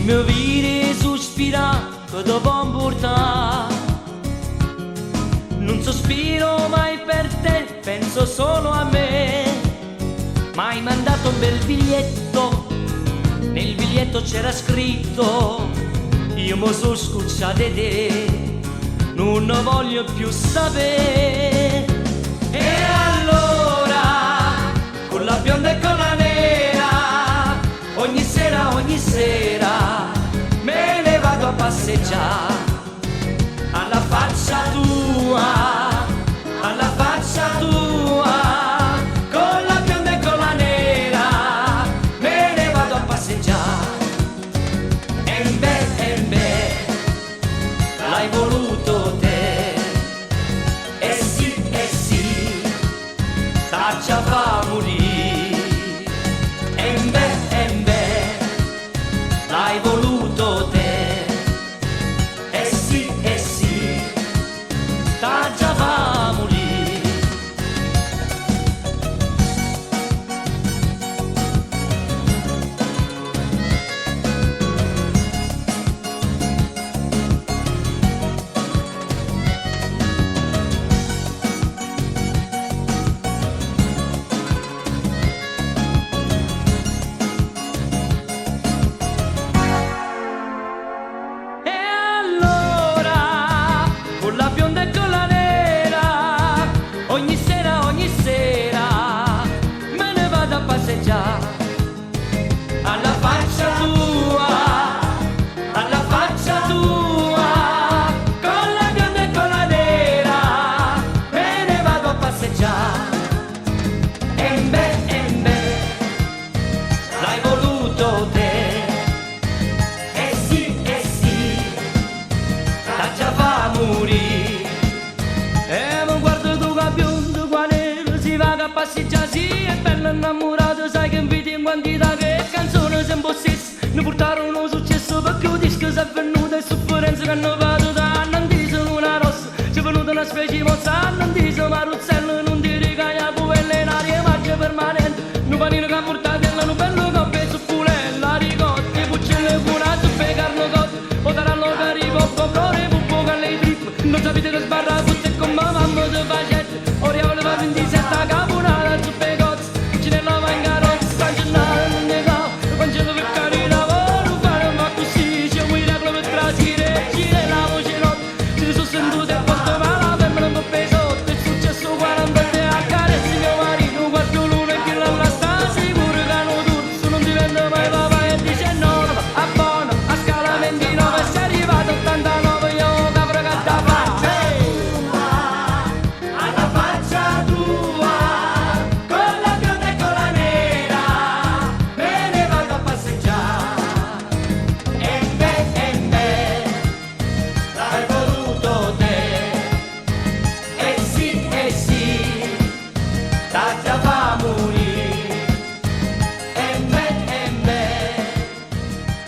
mi vedi sospirare che ti può portare. Non sospiro mai per te, penso solo a me. Ma hai mandato un bel biglietto, nel biglietto c'era scritto: io mo so scucciato di te, non ne voglio più sapere. E allora, con la bionda e con la nera, ogni sera, me ne vado a passeggiare. Alla faccia tua, alla faccia tua, con la bionda e con la nera, me ne vado a passeggiare. E beh, l'hai voluto te, e sì, sta già fa morire. E beh, l'hai voluto te, e sì, sta già fa morire. Alla faccia tua, alla faccia tua, con la bionda e con la nera, me ne vado a passeggiare. E beh, l'hai voluto te, e sì, sta già fa morire. E non guardo tu che bionda, qua nero, si va a passeggiare, sì, è bello innamorato, sai che inviti in quantità, che canzone sempre stessa, ne portarono successo perché un disco si è venuto e sofferenza che hanno fatto da non dice una rossa, ci è venuta una specie mossa, non dice maruzzello, non ti ricaia quelle in aria magia permanente, un panino che ha portato e l'hanno bello coppe su pulella, ricotti, puccelle con una zuppa e carne cotta, o daranno per i poppo, flore, puppo, calle e trip, non sapete che sbarra tutte con mamma di facette, oriavole va 27 caponata, zuppa e cozze, cucinella va in carrozza, cancellare non ne va, quando per cari lavoro, fare ma così, c'è un miracolo per trasire, gira la voce notte, si sono sentute a quanto va la femmina un po' pesotto, è successo 40 anni a carezzi mio marito, guardo l'uno e chi l'altra sta sicuro che hanno d'urso, non diventa mai papà e dice no, a buono, a scala 29, sei arrivato a 89, io capro che da faccia. Alla faccia tua, con la bionda e con la nera, me ne vado a passeggiare. E beh, l'hai voluto te, e sì, sta già fa morire. E beh,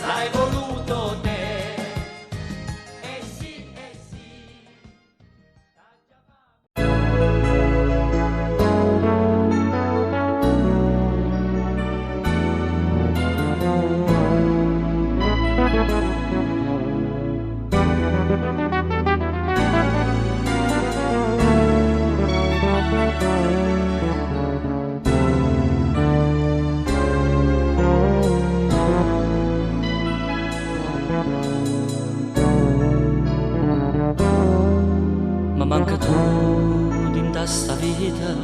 l'hai voluto te, e sì, sta già fa ma manca tu in sta vita,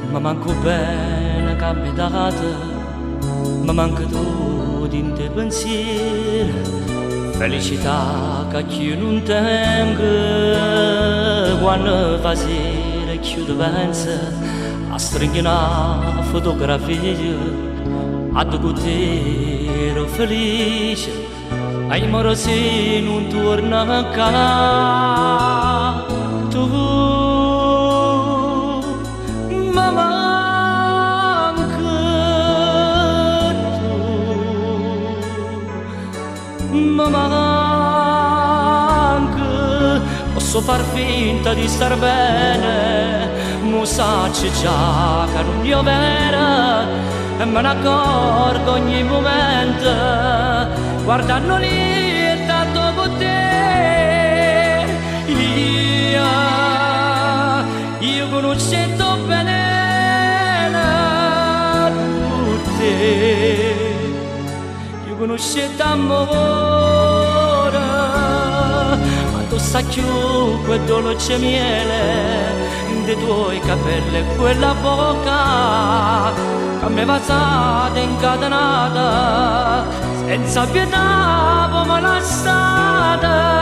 ma manco bene capitata, ma manca tu in te pensieri, felicità che io non tengo, quando fa sera chiudo pensa, a stringere una fotografia, a te ero felice, ai morosi non torna a casa. Tu ma manca, tu ma manca, posso far finta di star bene, ma sacci già che non piovere, e me ne accorgo ogni momento guardando lì e tanto con te. Io conoscendo bene tutte, io conoscendo amore, quando sta più quel dolce miele dei tuoi capelli e quella bocca che mi passata incatenata senza pietà come la strada.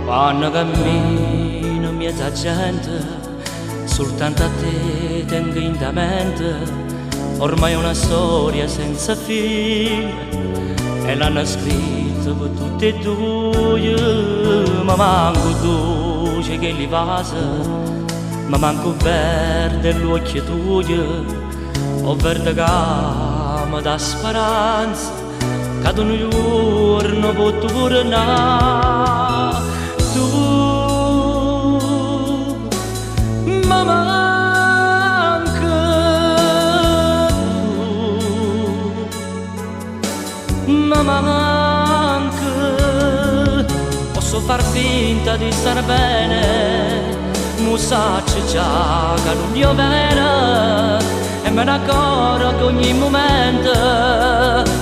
Quando cammino mezza gente, soltanto a te tengo in mente. Ormai è una storia senza fine e l'hanno scritto per tutte e due. Ma manco dolce che li passa, ma manco verde l'occhio tuo, o verde che mi dà speranza che ad un giorno può tornare. Tu, mamma, manca, posso far finta di star bene, ma saccio già che non io bene, e me ne accorgo che ogni momento,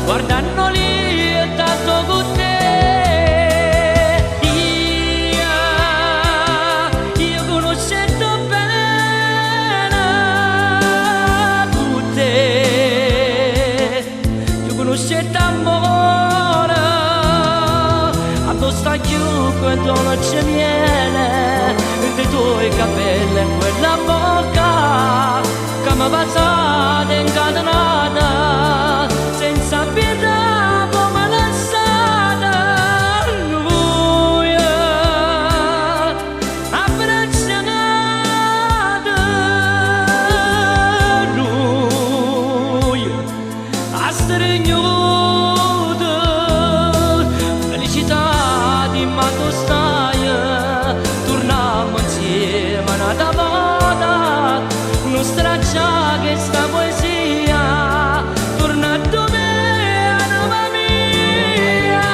guardando lì e tanto con te. Io conoscendo bene tutte, io conoscendo amore, sta più quel dolce miele dei tuoi capelli e quella bocca che mi passata incatenata senza pietà come la strada. Lui abbracciata, lui ha stregnuto felicità. Ma tu stai, torniamo insieme una volta, non straccia che sta poesia, torna a dove anima mia.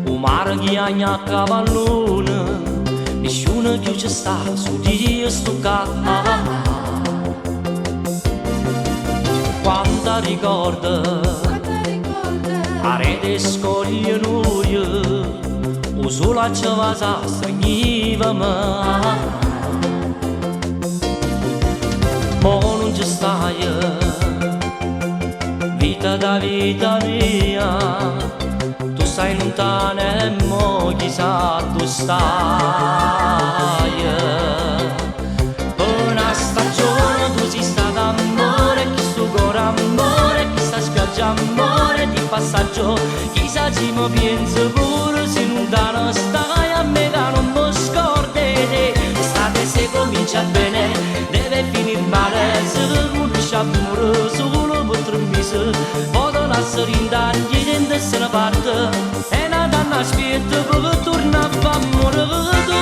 Un mare che agna a cavallone, nessuno più ci sta su di sto carro. Quanta ricorda, a rete scoglie noi, o sola ci va sa stringiva ma non ci stai, vita da vita mia. Stai lontana e mo chissà tu stai. Una stagione tu sei stata amore, chi sto cuore amore, chi sta spiaggia amore di passaggio. Chissà ci mi penso pure se lontano stai, a me che non mi scordate. L'estate se comincia bene deve finire male, se conosce amore solo per 3 mesi, poi te lasciare in tagli dentro se ne parte. E una danna aspetta per tornare a fare amore tu.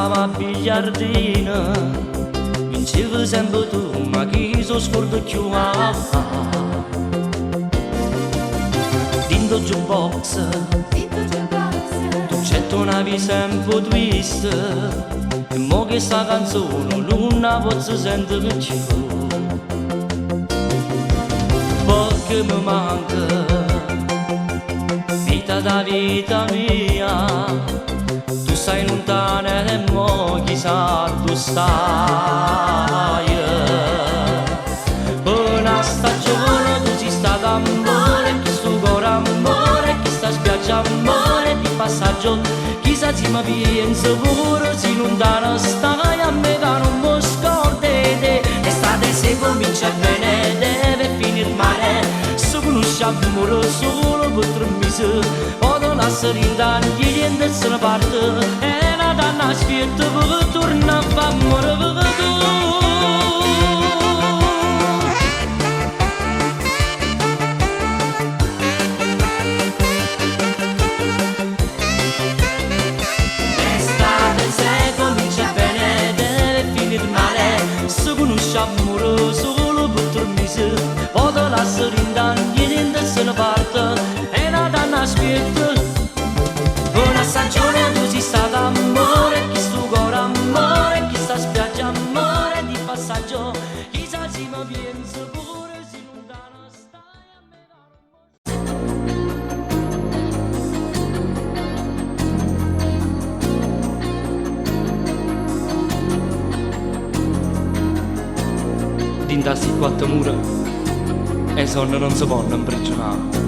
giocavamo a biliardino, vincevi sempre tu, ma chi so scordo più Dinto jukebox, tu c'è tornavi sempre twist, e mo che sta canzone non la posso sentire più, perché mi manca vita da vita mia, tu stai lontana e mo chissà tu stai. Una stagione tu sei stata amore, chi sto cuore amore, chi sta spiaggia amore di passaggio, chissà se mi pensa pure, se lontana stai a me che non mi scordate, l'estate se comincia bene deve finire male. Conosciamo amore solo per 3 mesi, poi da lasciare in tanti niente se ne parte, e la danna aspetta per tornare a fare amore per tu. L'estate se comincia bene deve finire male, se conosciamo amore solo per 3 mesi, poi da lasciare in tanti se ne parte e la danna aspetta. Una stagione tu sei stata amore, chi sto cuore amore, chi sta spiaggia amore di passaggio, chissà se mi pensa pure, se lontana stai a me. Dinta sti 4 mura e sonno non si possono imprigionare.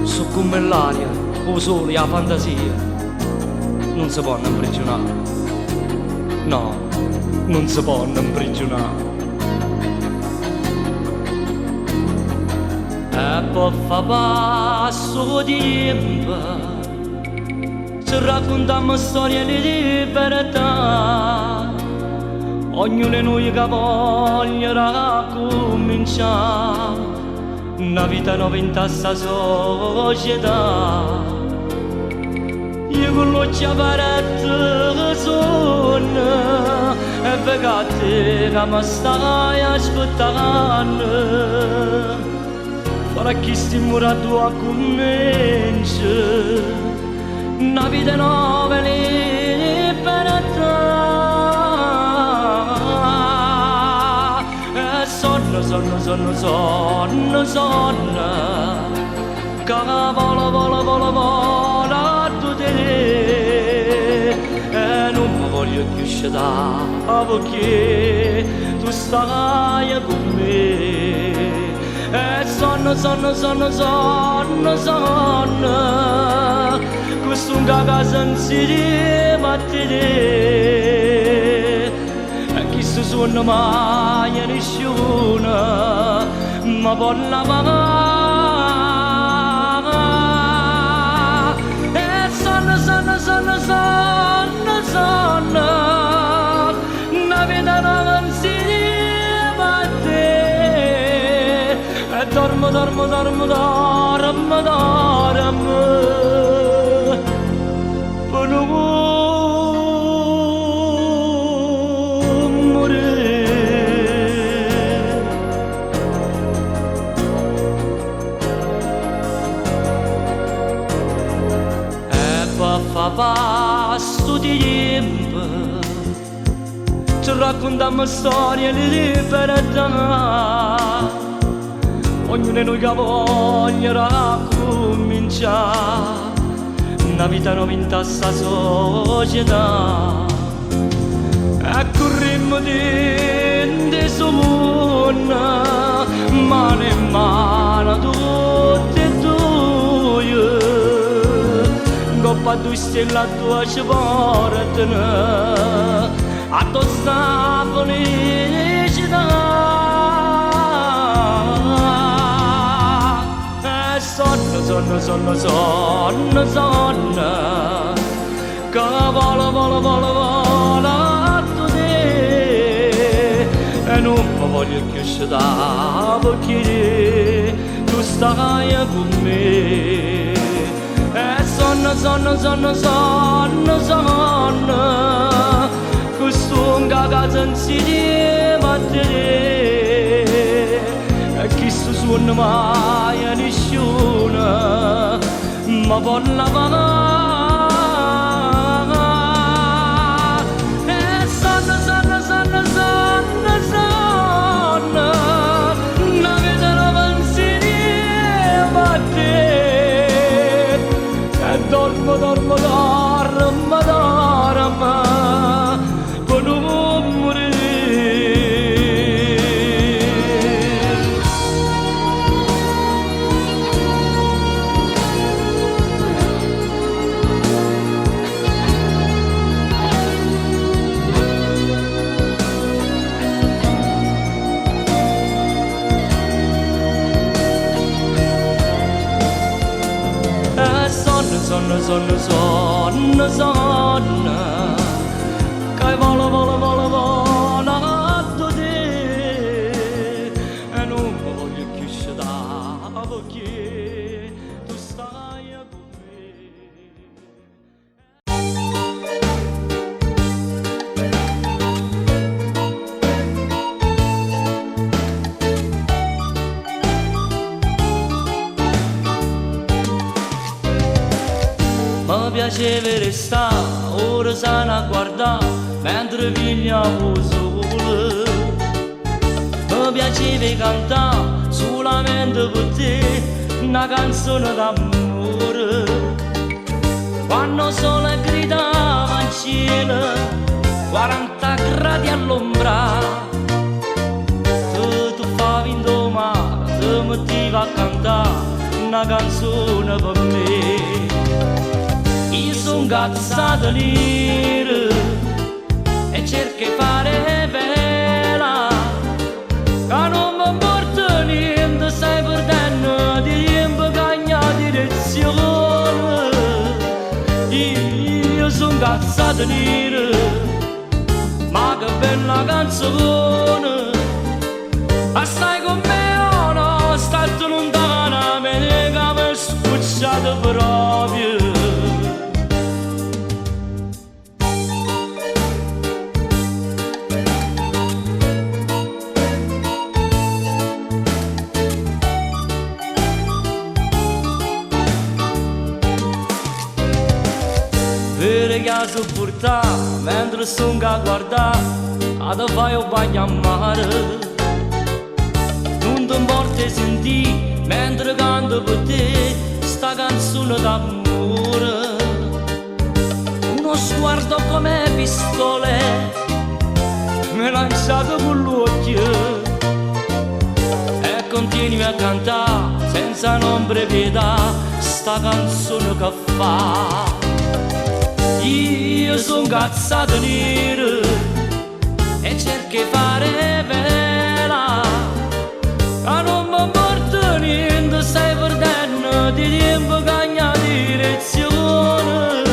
Su come l'aria, o sole, la fantasia, non si possono imprigionare. No, non si possono imprigionare. E poi fa passo di tempo, ci raccontiamo storie di libertà. Ognuno di noi che voglia cominciare una vita nuova in questa società. Io con l'occhio aperto sono e vegate che mi stai aspettando. Farà chi stimora tua comincia una vita nuova e libertà. Sonno che vola a tutte e non mi voglio più uscire perché tu stai con me. E sonno questo un casa insieme a te. Questo suono mai nessuno ma può lavare. E sonno una vita nuova insieme a te. E dormo per non fa passo di tempo, ci raccontiamo storie di libertà. Ognuno di noi che voglia cominciare una vita nuova in questa società. E corremmo di sonno, mano in mano tutti e due, coppa due stelle a tua ci portano a tua sta felicità. E sonno che vola a te e non mi voglio più uscire perché tu stai con me. E sonno sonno questo un cagato insieme a te e chi si suona mai a nessuno ma può lavare e sonno una vita la pensiero a te e dormo per non morire sonno che vola a te e non mi voglio più scegliere perché tu stai con me. Mi piaceva restare, ora sana a guardare, mentre vigliamo sole. Mi piaceva cantare, solamente per te, una canzone d'amore. Quando sole gridava in cielo, 40 gradi all'ombra, tu favi in domani, ti mettevi a cantare, una canzone per me. Io sono incazzato nero e cerco di fare bella, che non mi porta niente, stai perdendo di tempo che ogni direzione. Io sono incazzato nero, ma che bella canzone, ma stai con me o no, stai lontana, me ne che mi scucciato proprio. Che sopportare mentre sono a guardare a te fai un bagno a mare, non ti importa sentire mentre canto per te sta canzone d'amore. Uno sguardo come pistole mi lanciato con l'occhio e continui a cantare senza nombre pietà sta canzone che fa. Io sono incazzato nero e cerco di fare bella, ma non mi porta niente, stai perdendo di tempo che ogni direzione.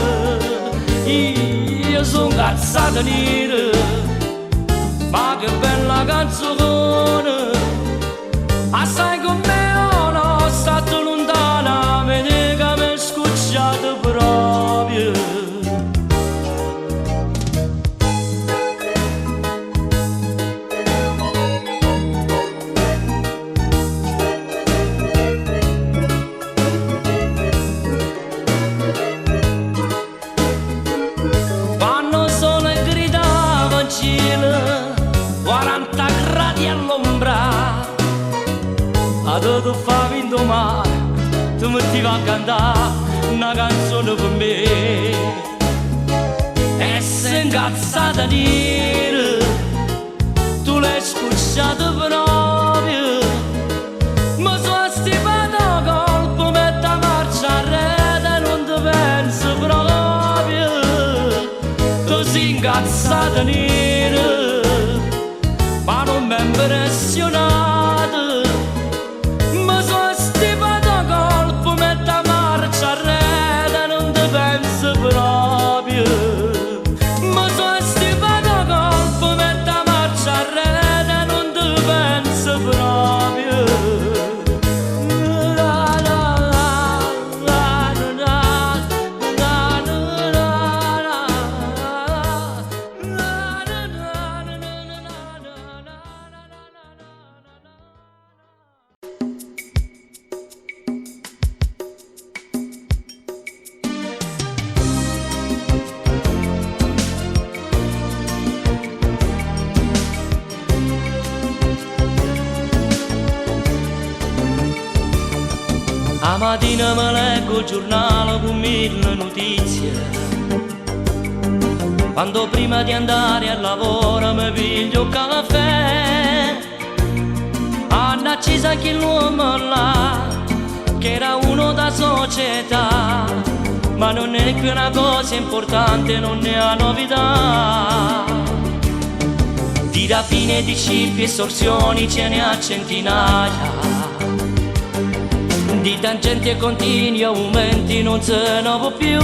Io sono incazzato nero, ma che bella canzone, ma stai con me o no, stato lontana, me ne che mi scucciato proprio. Quando sole gridava in cielo, 40 gradi all'ombra, a te tu favi in domani, tu mettevi a cantare una canzone per me. E sei incazzata nera, tu l'hai scucciato proprio, ma sono stipato a colpo, metto a marcia a rete, non ti penso proprio. Tu sei incazzata nera, ma non mi impressionato, ma sono stipato a colpo, metto a marcia a rete, non ti penso proprio. Ma sono stipato a colpo, metto a marcia a rete, non ti penso proprio. La la la la la la La mattina mi leggo il giornale con mille notizie, quando prima di andare al lavoro mi piglio caffè. Hanno acceso anche l'uomo là, che era uno da società, ma non è più una cosa importante, non è una novità. Di rapine, di scippi, estorsioni ce ne ha centinaia, di tangenti e continui aumenti non se ne può più,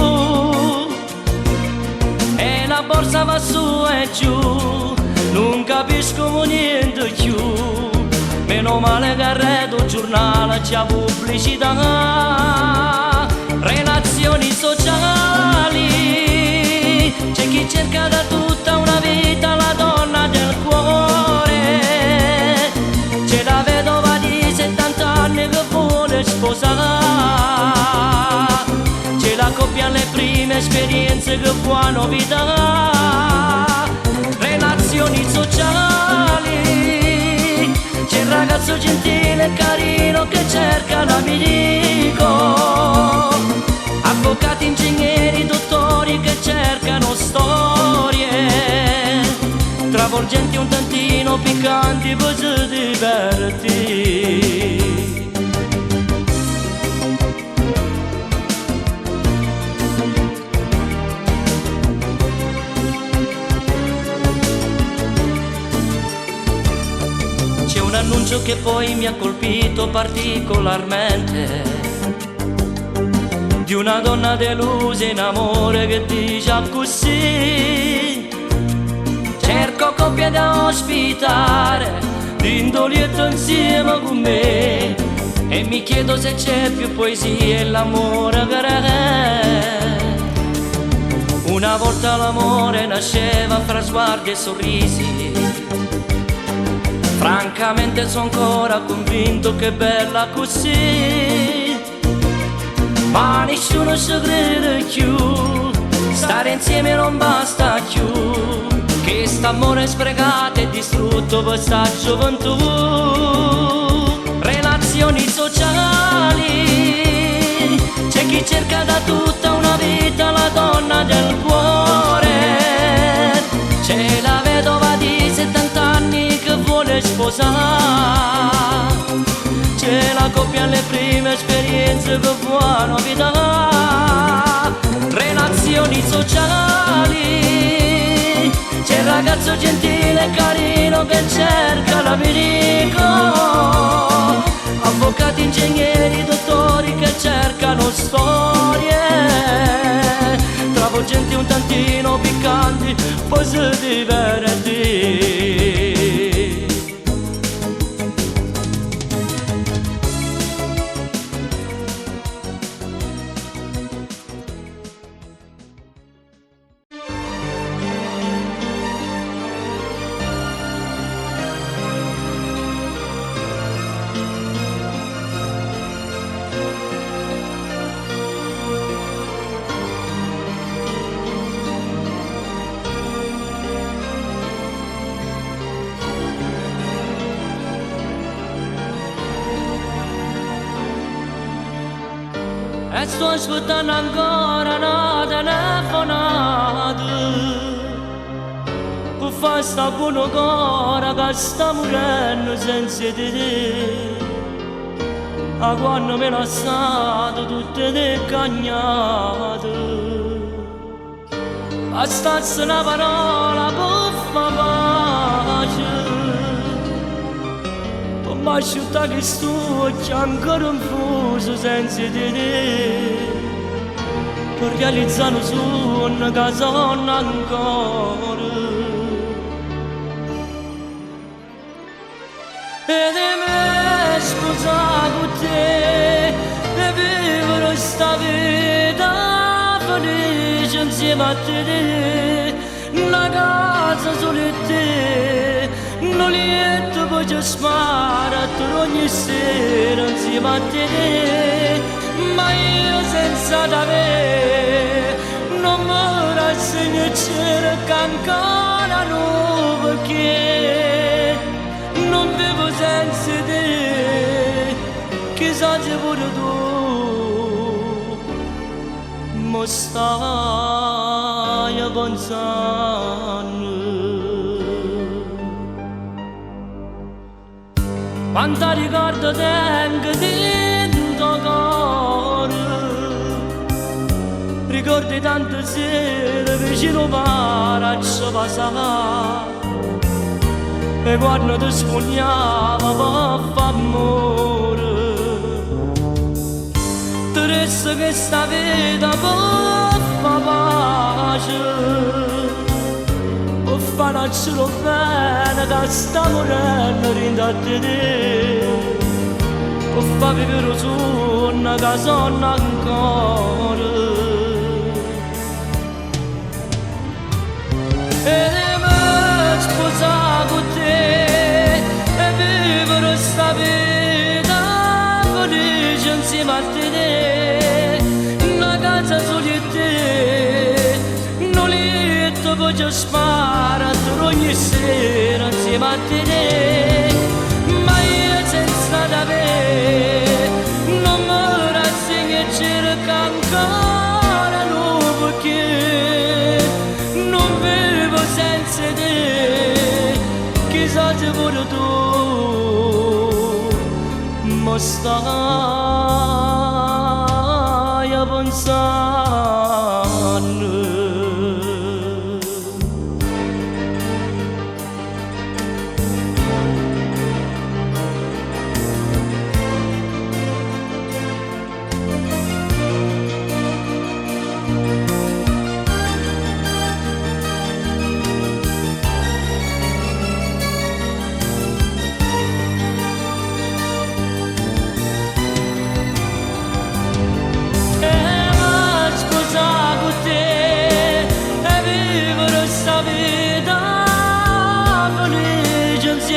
e la borsa va su e giù, non capisco niente più. Meno male che arredo il giornale c'è pubblicità. Relazioni sociali, c'è chi cerca da tutta una vita la donna del cuore, c'è la vedova di 70 anni che vuole sposare, c'è la coppia alle prime esperienze che può novità. Relazioni sociali, c'è il ragazzo gentile e carino che cerca l'amico, avvocati, ingegneri, dottori che cercano storie travolgenti, un tantino piccanti per se divertire. C'è un annuncio che poi mi ha colpito particolarmente, di una donna delusa in amore che dice così: cerco coppie da ospitare, d'indolietto insieme con me, e mi chiedo se c'è più poesia e l'amore che è. Una volta l'amore nasceva fra sguardi e sorrisi, francamente sono ancora convinto che è bella così, ma nessuno ci crede più, stare insieme non basta più, che st'amore sprecato e distrutto per sta gioventù. Relazioni sociali, c'è chi cerca da tutta una vita la donna del cuore, c'è la vedova di 70 anni che vuole sposare, c'è la coppia alle prime esperienze che può novità. Relazioni sociali, c'è il ragazzo gentile e carino che cerca l'amico, avvocati, ingegneri, dottori che cercano storie travolgenti, un tantino piccanti, poi si divertire. E sto aspettando ancora una telefonata per fare sta buona cora che sta morendo senza di te. A quando me l'ha stato tutte le cagnate, bastasse una parola per far pace, ma asciutta che sto ancora confuso senza di te, per realizzare un sogno che sono ancora. E di me sposare con te e vivere sta vita felice insieme a te, una casa solo e te, non niente poi ci spara ogni sera insieme a te, ma io senza da me non mi rassegno e cerco ancora no, perché non vivo senza te, chissà se pure tu stai pensando quanta ricordo tengo dentro cuore, ricordi tante sere vicino paraccio passava e quando ti sfogliava per f'amore ti resta che sta vita per fa pace, per fare solo bene che sta morendo dentro a te, per far vivere un sogno che sonno ancora. E mi sposare con te e vivere sta vita felice insieme a te, una casa solo di te, non letto voglio sparare ogni sera insieme a te, ma io senza da te non mi rassegno e cerco ancora no perché non vivo senza te, chissà se pure tu mi stai pensando.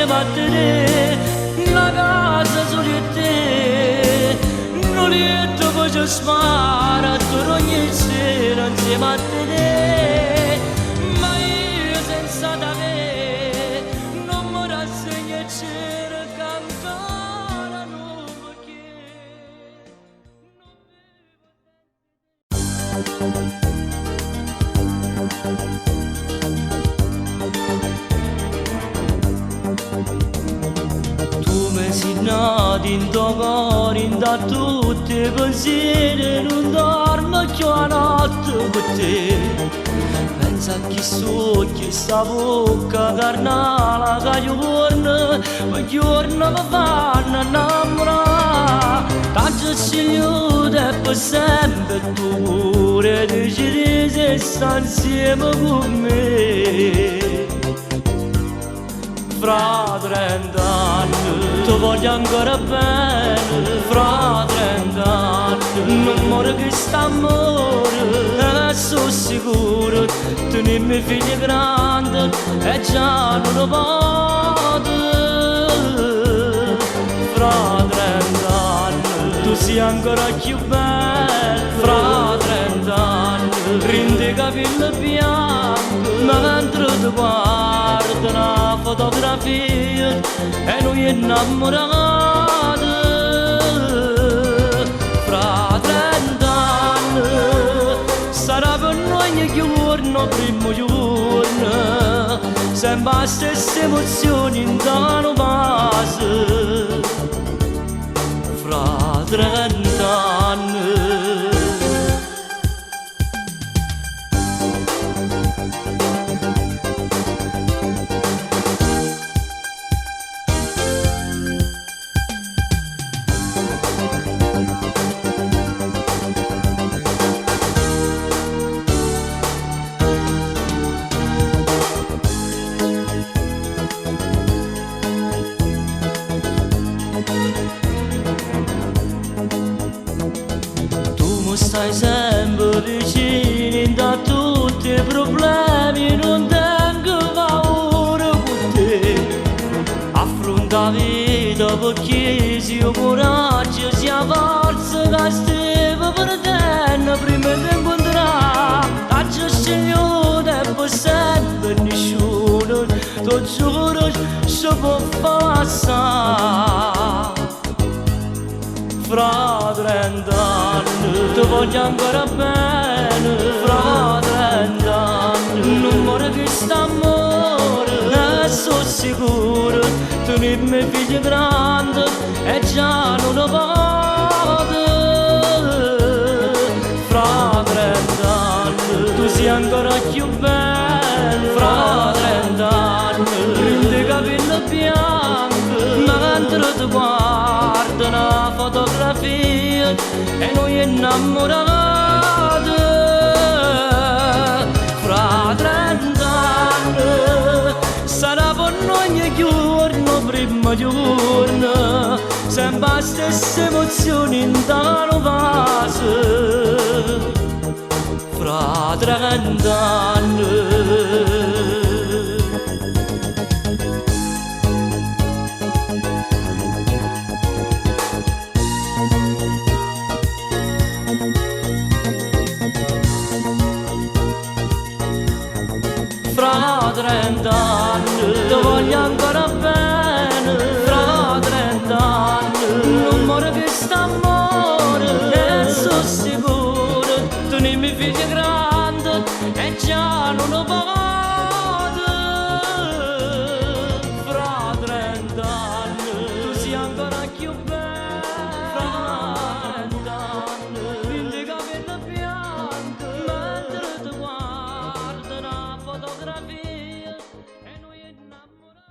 Battere la casa solo di te, non lieto voglio sparare ogni sera insieme a te, ma io senza da te non mi rassegno e cerco ancora no perché in tuo cuore, in da tutti i pensieri, non dormo più la notte con te. Pensa a chi so, chi sta bocca carnale, che giorno mi fanno innamorare. Tanto sceglio e per sempre tu pure decidi se sta insieme con me. Fra 30 anni ti voglio ancora bene, fra 30 anni non muore che st'amore, e sono sicuro tenermi figli grandi e già non lo posso. Fra 30 anni tu sei ancora più bella, fra 30 anni rindi capelli bianchi, ma mentre ti guardo una fotografia e noi innamorati. Fra 30 anni sarà per noi ogni giorno, primo giorno, sempre le stesse emozioni in tano base. Fra 30 anni stai sempre vicino da tutti i problemi, non tengo paura con te. Affronta la vita perché sia coraggio, sia forza che stiamo perdendo prima di incontrare. Tanto sceglio tempo sempre nessuno, ti giuro ci può passare. Fra 30 anni ti voglio ancora bene, sicuro, tenermi figlio grande e già non lo vado. Fra 30 anni tu sei ancora più bello, fra 30 anni prendi capello bianco, ma mentre ti guardo una fotografia e noi innamorati. Fra 30 anni sarà per noi ogni giorno, primo giorno, sempre la stessa emozione in tale fase. Fra 30 anni. Fra 30 anni ti voglio ancora bene, fra 30 anni non muore questo amore, ne sono sicuro, tenermi figlia grande e già non lo vado. Fra 30 anni tu sei ancora più bella, fra 30 anni prendi capello bianco, mentre ti guardo una fotografia e noi innamorati.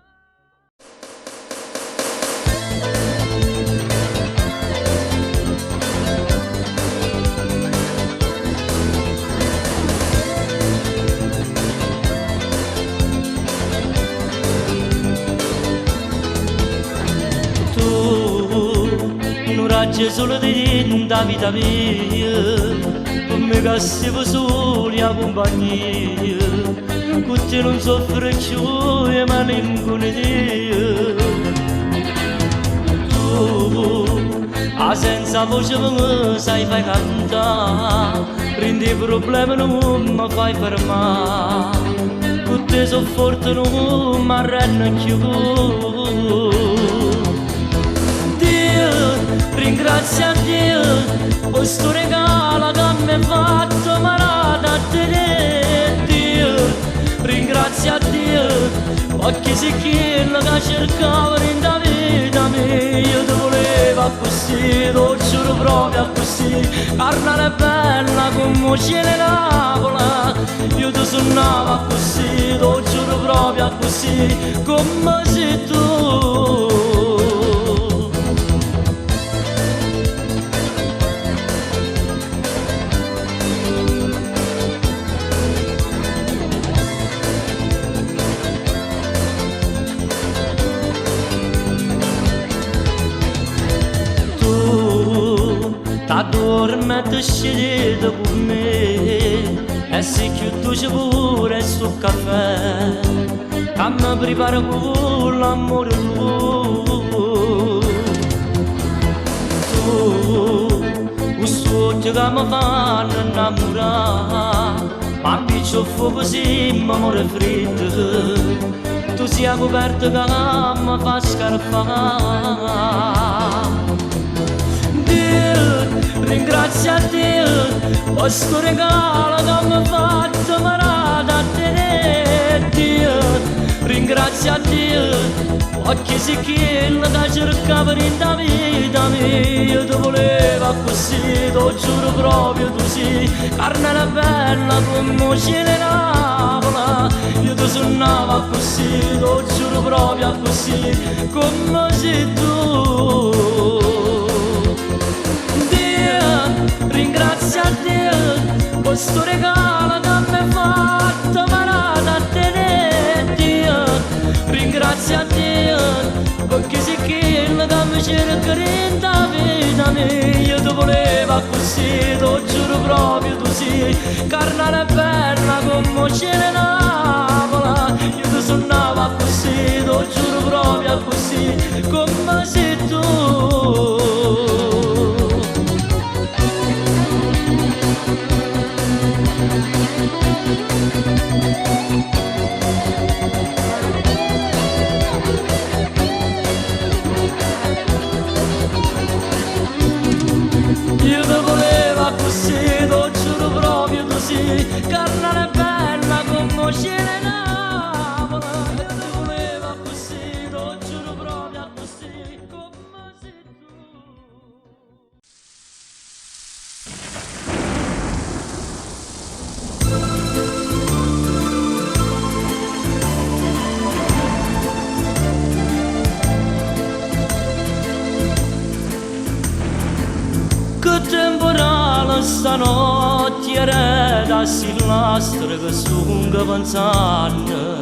Un raggio solo di da vita mia, come che siamo soli a compagnia, con te non soffro più e malinconia. Tu, a senza voce mi sai fai cantare, prendi i problemi non mi fai fermare, con te sono forte non mi arrenno più. Ringrazio a Dio per questo regalo che mi ha fatto malata a te. Dio, ringrazio a Dio perché sei quello che cercavo nella vita mia. Io ti volevo così, lo giuro proprio così, carne bella come cielo Napola. Io ti suonavo così, lo giuro proprio così, come sei tu. T'addormenti scegliete con me e si chiude pure sul caffè che mi prepara con l'amore tuo. Tu, questo occhio che mi fanno innamorare, ma piccio fuoco così mi muore freddo, tu sei coperto che mi fa scarpare. Ringrazio a Dio per questo regalo che mi ha fatto malata a te. Dio, ringrazio a Dio perché sei quello che cercavo nella vita mia. Io ti volevo così, lo giuro proprio tu sei carne bella come cielo Napola. Io ti suonavo così, lo giuro proprio così, come sei tu. Ringrazio a Dio per questo regalo che mi ha fatto malata a te. Dio, ringrazio a Dio perché sei quello che mi cerca nella vita mia. Io ti volevo così, lo giuro proprio tu sei carne bella come cielo Napola. Io ti suonavo così, lo giuro proprio così, come sei tu. Io ti volevo così, lo giuro proprio così, carne bella come cielo Napola. Io ti volevo così. stanotte ereda si lastra che sunga pensando.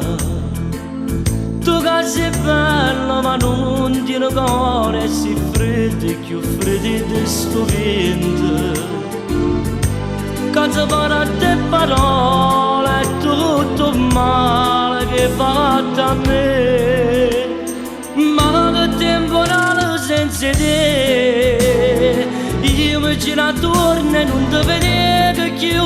Tu che sei bella ma non ti cuore, si freddi più freddi di sto vento. Che ti parla te parole, tutto il male che hai fatto a me. Ma che temporale senza te, io mi gira attorno e non ti vedo più.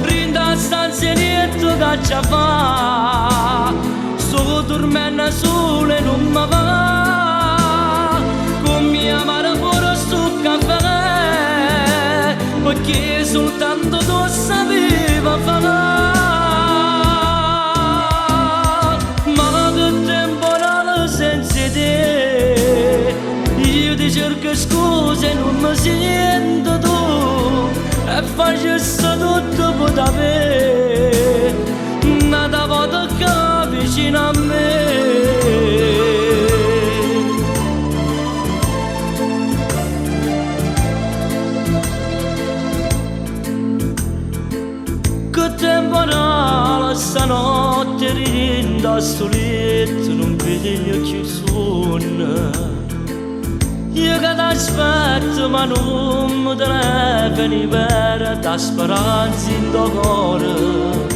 Rinda a stanza niente che ci fa, sto dormendo solo e non mi va. Con mia madre pure sto caffè, perché soltanto tu sapeva fare. Ma che temporale senza te, io ti cerco scuse e non mi sento tu, e facessi tutto per avere una volta che vicino a me. Che temporale stanotte ridendo a sto letto, non vedo più il sonno. Io che t'aspetto ma non mi telefoni per da speranza in tuo cuore.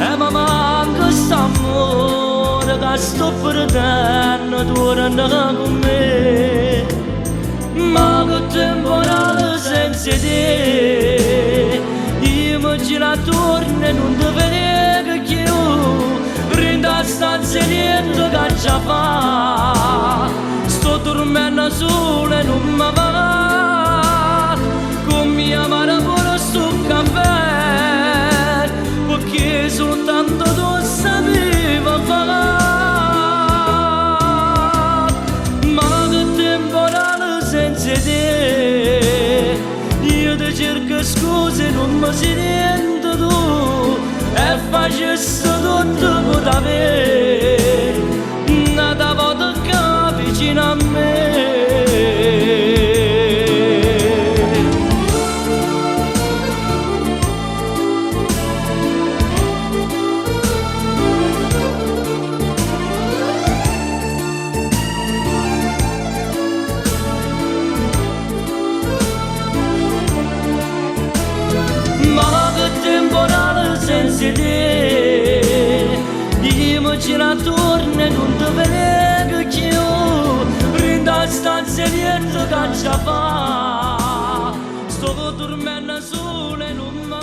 E mi manca st'amore che sto perdendo, torna con me. Ma che temporale senza te, io mi giro attorno e non ti vedo più. Rindo a stanza niente che ci fa, sto dormendo solo e non mi va. Con mia madre pure sto caffè, perché soltanto tu sapeva fare. Ma che temporale senza te, io ti cerco scuse e non mi sento tu, e facessi tutto per avere una volta che vicino a me. Ma che temporale senza te, io mi giro attorno e non ti vedo più. Rindo a stanza niente che ci fa, sto dormendo solo e non mi